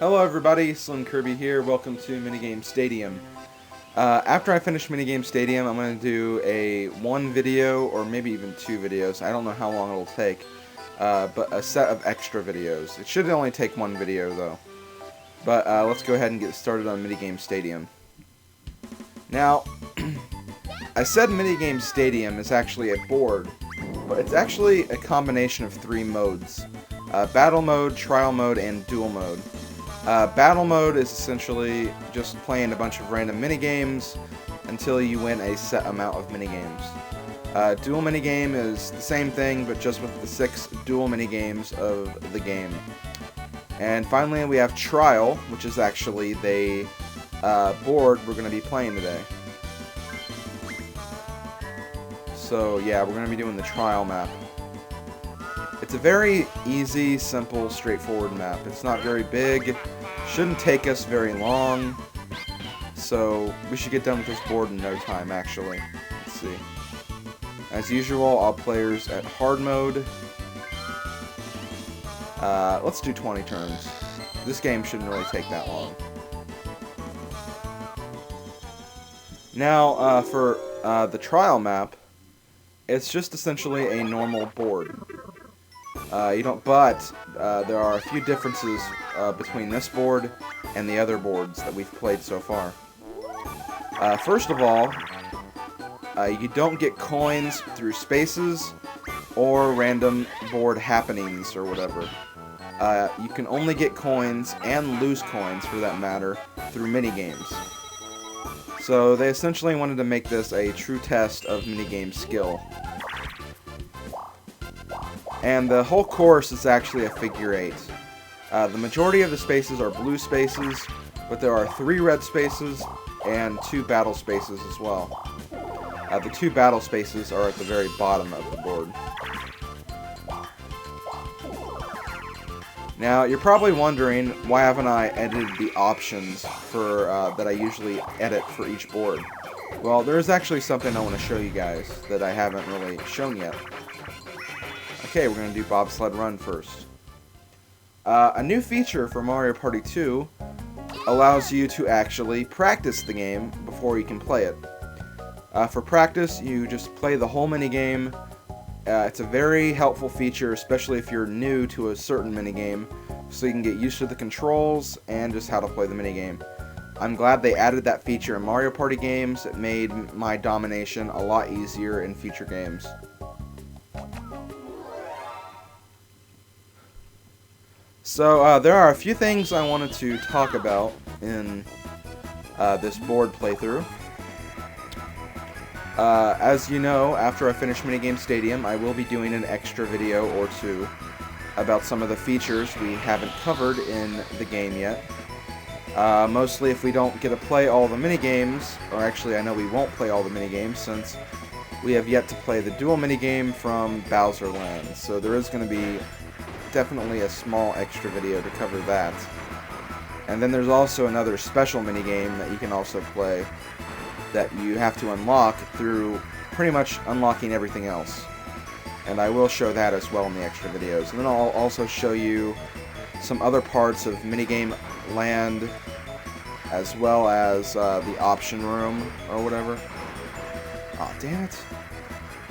Hello everybody, SlimKirby here. Welcome to Minigame Stadium. After I finish Minigame Stadium, I'm going to do one video, or maybe even two videos. I don't know how long it'll take, but a set of extra videos. It should only take one video though. But let's go ahead and get started on Minigame Stadium. Now, I said Minigame Stadium is actually a board, but it's actually a combination of three modes. Battle mode, trial mode, and duel mode. Battle mode is essentially just playing a bunch of random minigames until you win a set amount of minigames. Duel minigame is the same thing, but just with the 6 duel minigames of the game. And finally we have trial, which is actually the board we're going to be playing today. So yeah, we're going to be doing the trial map. It's a very easy, simple, straightforward map. It's not very big, shouldn't take us very long, so we should get done with this board in no time, actually. Let's see. As usual, all players at hard mode. Let's do 20 turns. This game shouldn't really take that long. Now, for the trial map, it's just essentially a normal board. There are a few differences between this board and the other boards that we've played so far. First of all, you don't get coins through spaces or random board happenings or whatever. You can only get coins, and lose coins for that matter, through minigames. So they essentially wanted to make this a true test of minigame skill. And the whole course is actually a figure 8. The majority of the spaces are blue spaces, but there are 3 red spaces and 2 battle spaces as well. The 2 battle spaces are at the very bottom of the board. Now, you're probably wondering, why haven't I edited the options for that I usually edit for each board? Well, there's actually something I want to show you guys that I haven't really shown yet. Okay, we're going to do Bobsled Run first. A new feature for Mario Party 2 allows you to actually practice the game before you can play it. For practice, you just play the whole minigame. It's a very helpful feature, especially if you're new to a certain minigame, so you can get used to the controls and just how to play the minigame. I'm glad they added that feature in Mario Party games. It made my domination a lot easier in future games. So, there are a few things I wanted to talk about in this board playthrough. As you know, after I finish Minigame Stadium, I will be doing an extra video or two about some of the features we haven't covered in the game yet. Mostly if we don't get to play all the minigames, or actually I know we won't play all the minigames since we have yet to play the dual minigame from Bowser Land. So there is going to be definitely a small extra video to cover that. And then there's also another special minigame that you can also play that you have to unlock through pretty much unlocking everything else. And I will show that as well in the extra videos. And then I'll also show you some other parts of Minigame Land, as well as the option room or whatever. Aw, damn it.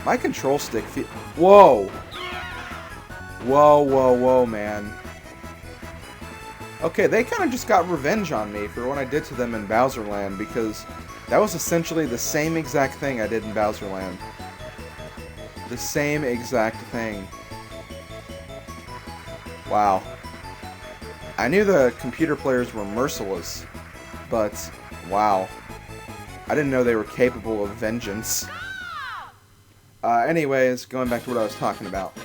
My control stick Whoa! Whoa, whoa, whoa, man. Okay, they kind of just got revenge on me for what I did to them in Bowser Land, because that was essentially the same exact thing I did in Bowser Land. The same exact thing. Wow. I knew the computer players were merciless, but wow. I didn't know they were capable of vengeance. Anyways, going back to what I was talking about.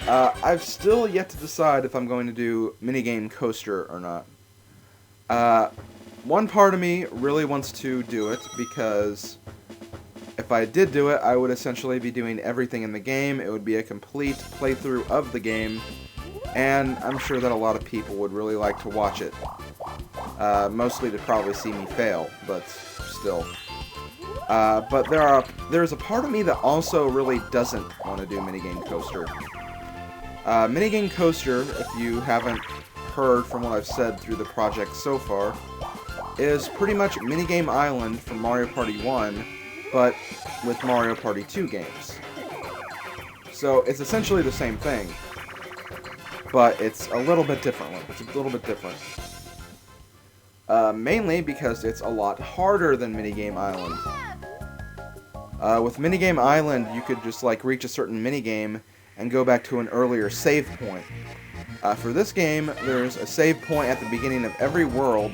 I've still yet to decide if I'm going to do Minigame Coaster or not. One part of me really wants to do it, because if I did do it, I would essentially be doing everything in the game. It would be a complete playthrough of the game, and I'm sure that a lot of people would really like to watch it. Mostly to probably see me fail, but still. But there's a part of me that also really doesn't want to do Minigame Coaster. Minigame Coaster, if you haven't heard from what I've said through the project so far, is pretty much Minigame Island from Mario Party 1, but with Mario Party 2 games. So it's essentially the same thing, but it's a little bit different. Mainly because it's a lot harder than Minigame Island. With Minigame Island, you could just like reach a certain minigame and go back to an earlier save point. For this game, there's a save point at the beginning of every world,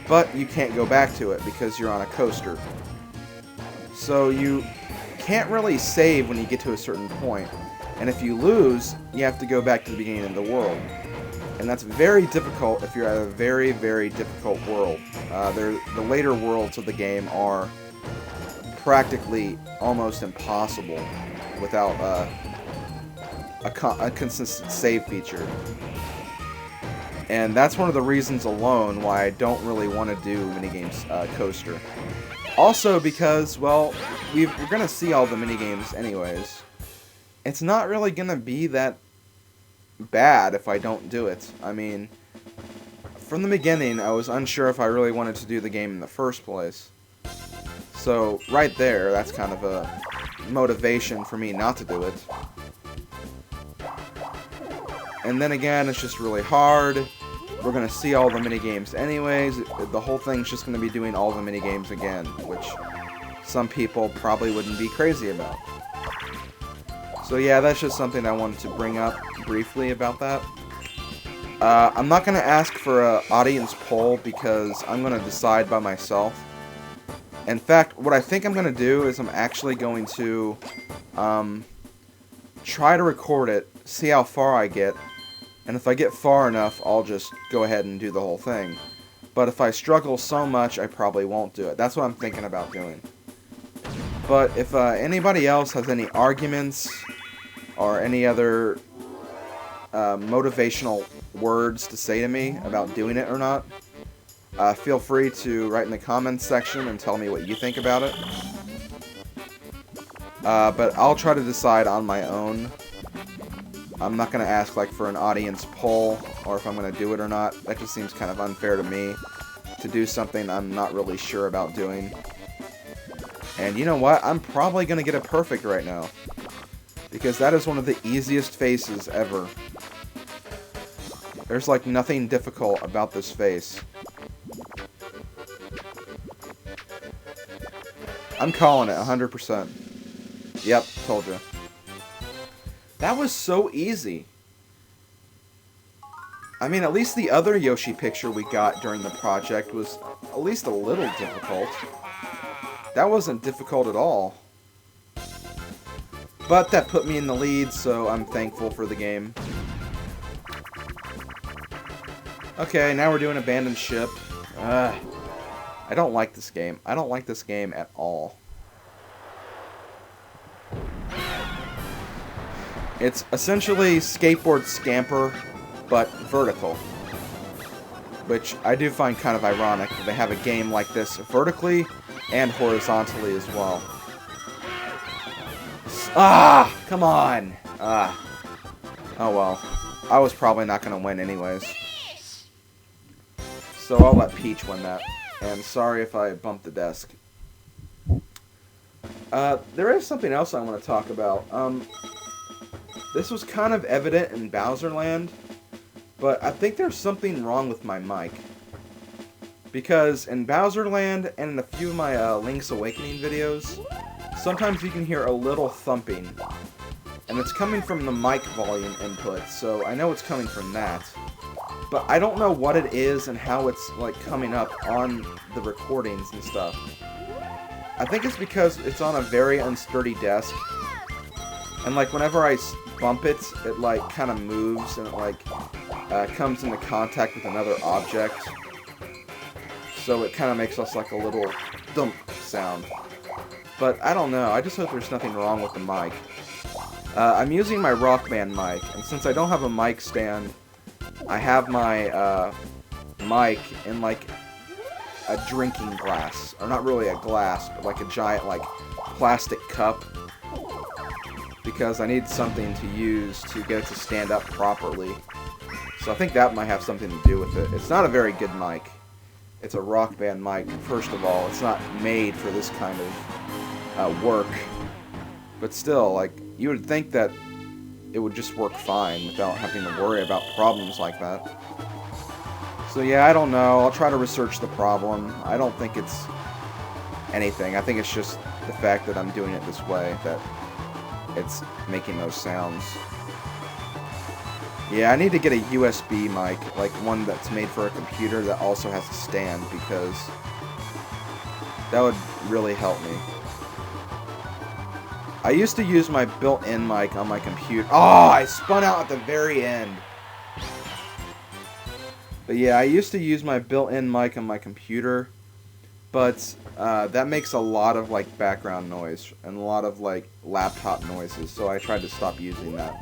but you can't go back to it because you're on a coaster. So you can't really save when you get to a certain point, and if you lose, you have to go back to the beginning of the world. And that's very difficult if you're at a very, very difficult world. The later worlds of the game are practically almost impossible without a consistent save feature. And that's one of the reasons alone why I don't really want to do Minigames Coaster. Also because, well, we're going to see all the minigames anyways. It's not really going to be that bad if I don't do it. I mean, from the beginning, I was unsure if I really wanted to do the game in the first place. So, right there, that's kind of a motivation for me not to do it. And then again, it's just really hard. We're going to see all the minigames anyways. The whole thing's just going to be doing all the minigames again, which some people probably wouldn't be crazy about. So yeah, that's just something I wanted to bring up briefly about that. I'm not going to ask for an audience poll because I'm going to decide by myself. In fact, what I think I'm going to do is I'm actually going to try to record it, see how far I get, and if I get far enough, I'll just go ahead and do the whole thing. But if I struggle so much, I probably won't do it. That's what I'm thinking about doing. But if anybody else has any arguments or any other motivational words to say to me about doing it or not, feel free to write in the comments section and tell me what you think about it. But I'll try to decide on my own. I'm not going to ask like for an audience poll or if I'm going to do it or not. That just seems kind of unfair to me to do something I'm not really sure about doing. And you know what? I'm probably going to get it perfect right now. Because that is one of the easiest faces ever. There's like nothing difficult about this face. I'm calling it 100%. Yep, told you. That was so easy. I mean, at least the other Yoshi picture we got during the project was at least a little difficult. That wasn't difficult at all. But that put me in the lead, so I'm thankful for the game. Okay, now we're doing Abandoned Ship. I don't like this game. I don't like this game at all. It's essentially Skateboard Scamper, but vertical. Which I do find kind of ironic that they have a game like this vertically and horizontally as well. Ah! Come on! Ah. Oh well. I was probably not going to win anyways. So I'll let Peach win that. And sorry if I bumped the desk. There is something else I want to talk about. This was kind of evident in Bowser Land, but I think there's something wrong with my mic. Because in Bowser Land and in a few of my Link's Awakening videos, sometimes you can hear a little thumping. And it's coming from the mic volume input, so I know it's coming from that. But I don't know what it is and how it's like coming up on the recordings and stuff. I think it's because it's on a very unsturdy desk. And like whenever I bump it, it like kind of moves and it like comes into contact with another object. So it kind of makes us like a little thump sound. But I don't know, I just hope there's nothing wrong with the mic. I'm using my Rock Band mic, and since I don't have a mic stand, I have my mic in like a drinking glass. Or not really a glass, but like a giant like plastic cup. Because I need something to use to get it to stand up properly. So I think that might have something to do with it. It's not a very good mic. It's a Rock Band mic, first of all. It's not made for this kind of work. But still, like, you would think that it would just work fine without having to worry about problems like that. So yeah, I don't know. I'll try to research the problem. I don't think it's anything. I think it's just the fact that I'm doing it this way that it's making those sounds. Yeah, I need to get a USB mic, like one that's made for a computer that also has a stand, because that would really help me. I used to use my built-in mic on my computer. Oh, I spun out at the very end. But yeah, I used to use my built-in mic on my computer, but that makes a lot of like background noise and a lot of like laptop noises, so I tried to stop using that.